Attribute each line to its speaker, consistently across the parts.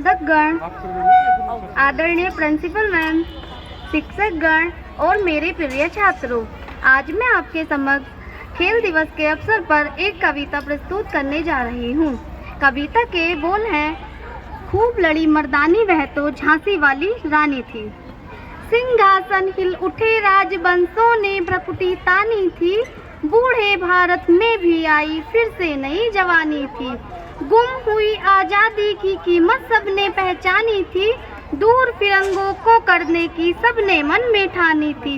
Speaker 1: प्रबंधकगण, आदरणीय principal ma'am, शिक्षकगण और मेरे प्रिय छात्रों, आज मैं आपके समक्ष खेल दिवस के अवसर पर एक कविता प्रस्तुत करने जा रही हूँ। कविता के बोल हैं, खूब लड़ी मर्दानी वह तो झांसी वाली रानी थी। सिंहासन हिल उठे राजवंशों ने भ्रकुटी तानी थी। बूढ़े भारत में भी आई फिर से नई जवानी थी। गुम हुई आजादी की कीमत सबने पहचानी थी। दूर फिरंगों को करने की सबने मन में ठानी थी।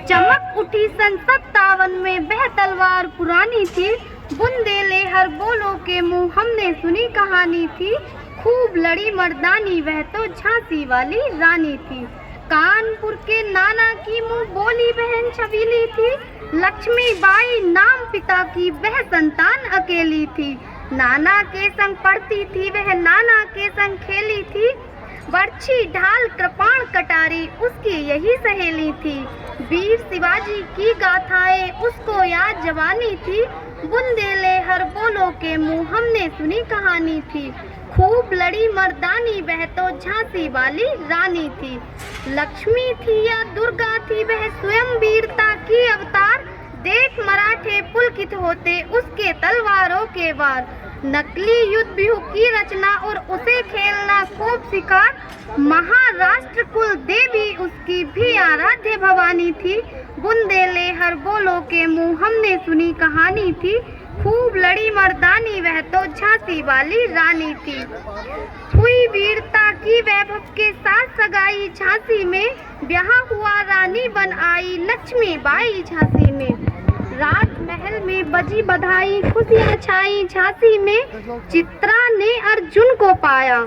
Speaker 1: चमक उठी सन 57 में वह तलवार पुरानी थी। बुंदेले हर बोलों के मुंह हमने सुनी कहानी थी। खूब लड़ी मर्दानी वह तो झांसी वाली रानी थी। कानपुर के नाना की मुंह बोली बहन छबीली थी। लक्ष्मीबाई नाम पिता की वह संतान अकेली थी। नाना के संग पढ़ती थी वह, नाना के संग खेली थी। बर्छी ढाल कृपाण कटारी उसकी यही सहेली थी। वीर शिवाजी की गाथाएं उसको याद जवानी थी। बुंदेले हर बोलों के मुंह हमने सुनी कहानी थी। खूब लड़ी मर्दानी वह तो झांसी वाली रानी थी। लक्ष्मी थी या दुर्गा थी वह स्वयं वीरता की अवतार। देख मराठे पुलकित होते उसके तलवारों के वार। नकली युद्ध व्यूह की रचना और उसे खेलना खूब शिकार। महाराष्ट्र कुल देवी उसकी भी आराध्य भवानी थी। बुंदेले हर बोलों के मुंह हमने सुनी कहानी थी। खूब लड़ी मर्दानी वह तो झांसी वाली रानी थी। हुई वीरता की वैभव के साथ सगाई झांसी में। ब्याह हुआ रानी बन आई लक्ष्मीबाई झांसी में। राजमहल में बजी बधाई खुशियां छाई झांसी में। चित्रा ने अर्जुन को पाया,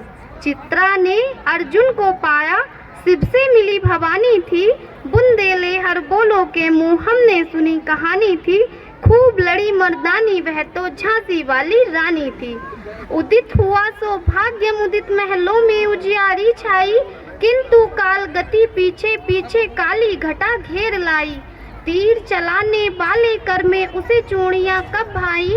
Speaker 1: चित्रा ने अर्जुन को पाया। शिव से मिली भवानी थी। बुंदेले हर बोलों के मुंह हमने सुनी कहानी थी। खूब लड़ी मर्दानी वह तो झांसी वाली रानी थी। उदित हुआ सौभाग्य मुदित महलों में उजियारी छाई। किंतु काल गति पीछे पीछे काली घटा घेर लाई। तीर चलाने वाले कर में उसे चूड़ियां कब भाई।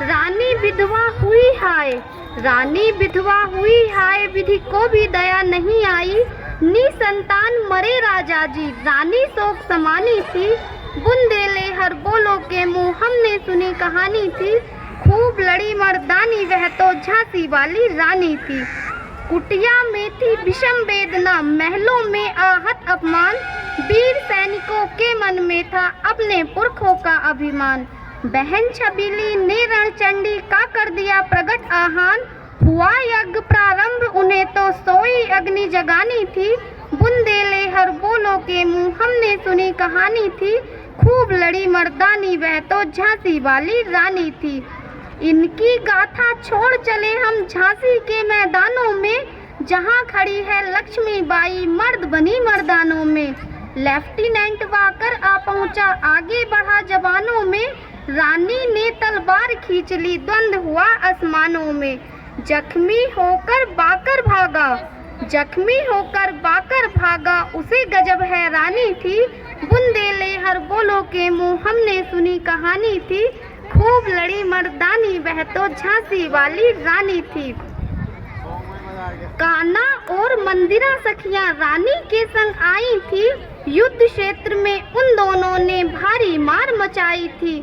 Speaker 1: रानी विधवा हुई हाय, रानी विधवा हुई हाय। विधि को भी दया नहीं आई। निसंतान मरे राजा जी, रानी शोक समानी थी। बुंदेले हर बोलों के मुंह हमने सुनी कहानी थी। खूब लड़ी मर्दानी वह तो झांसी वाली रानी थी। कुटिया में थी विषम वेदना, महलों में आहत अपमान। वीर सैनिकों के मन में था अपने पुरखों का अभिमान। बहन छबीली ने रणचंडी का कर दिया प्रगट आह्वान। हुआ यज्ञ प्रारंभ उन्हें तो सोई अग्नि जगानी थी। बुंदेले हर बोलों के मुंह हमने सुनी कहानी थी। खूब लड़ी मर्दानी वह तो झांसी वाली रानी थी। इनकी गाथा छोड़ चले हम झांसी के मैदानों में। जहां खड़ी है लक्ष्मीबाई मर्द बनी मर्दानों में। लेफ्टिनेंट वाकर आ पहुंचा आगे बढ़ा जवानों में। रानी ने तलवार खींच ली द्वंद्व हुआ आसमानों में। जख्मी होकर बाकर भागा, जख्मी होकर बाकर भागा। उसे गजब हैरानी थी। बुंदेले हर बोलों के मुंह हमने सुनी कहानी थी। खूब लड़ी मर्दानी वह तो झांसी वाली रानी थी। कान्हा और मंदिरा सखियां रानी के संग आई थी। युद्ध क्षेत्र में उन दोनों ने भारी मार मचाई थी।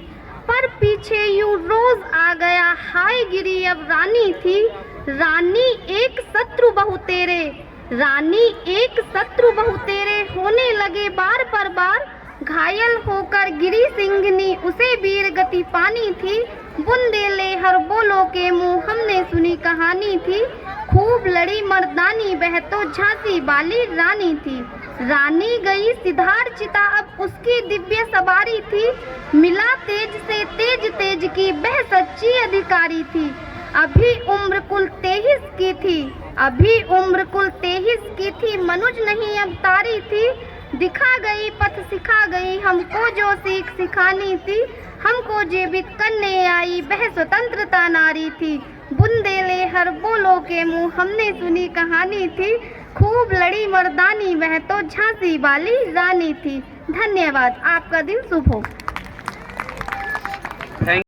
Speaker 1: पर पीछे यूं रोज आ गया हाय गिरी अब रानी थी। रानी एक शत्रु बहु तेरे, रानी एक शत्रु बहु तेरे। होने लगे बार पर बार। घायल होकर गिरी सिंघनी उसे वीर गति पानी थी। बुंदेले हर बोलों के मुंह हमने सुनी कहानी थी। खूब लड़ी मर्दानी वह तो झांसी वाली रानी थी। रानी गई सिधार चिता अब उसकी दिव्य सवारी थी। मिला तेज से तेज तेज की वह सच्ची अधिकारी थी। अभी उम्र कुल 23 की थी, अभी उम्र कुल 23 की थी। मनुज नहीं अब तारी थी। दिखा गई पथ सिखा गई हमको जो सीख सिखानी थी। हमको जीवित करने आई वह स्वतंत्रता नारी थी। बुंदेले हर बोलों के मुंह हमने सुनी कहानी थी। खूब लड़ी मर्दानी वह तो झांसी वाली रानी थी। धन्यवाद। आपका दिन शुभ हो।